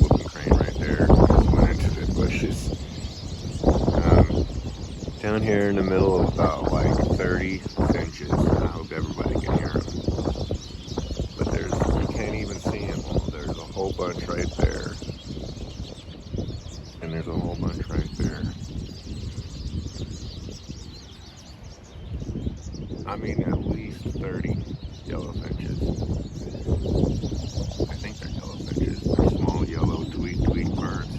whooping crane right there. Just went into the bushes. Down here in the middle of about like 30 finches. I hope everybody can hear them. But you can't even see them all. There's a whole bunch right there. And there's a whole bunch right there. I mean, at least 30 yellow finches. I think they're yellow finches. They're small yellow tweet birds.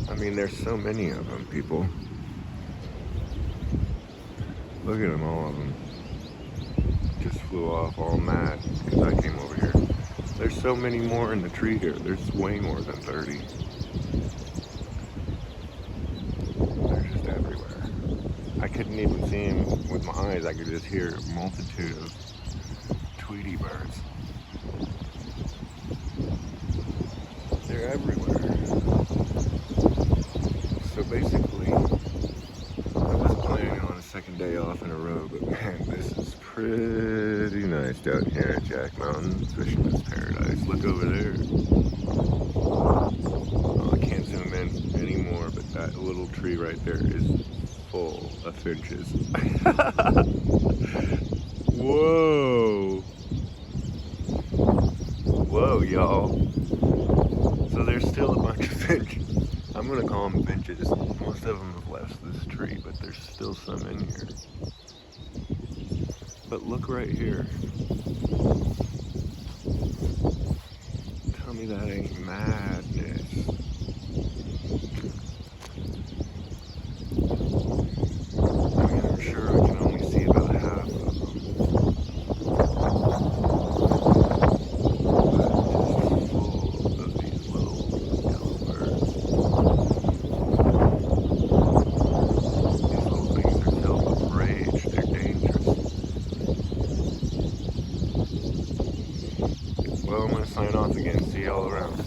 I mean, there's so many of them, people. Look at them, all of them. Just flew off all mad because I came over here. There's so many more in the tree here. There's way more than 30. They're just everywhere. I couldn't even see them with my eyes. I could just hear a multitude of Tweety birds. They're everywhere. So basically, I was planning on a second day off in a row, but man, this is pretty nice down here at Jack Mountain. Fisherman's Paradise. Look over there. Oh, I can't zoom in anymore, but that little tree right there is full of finches. Whoa. Whoa, y'all. So there's still a bunch of finches. I'm gonna call them finches. Most of them have left this tree, but there's still some in here. But look right here. Tell me that ain't madness. I mean, I'm sure I can only see about half of them. Well, I'm going to sign off again. See y'all around.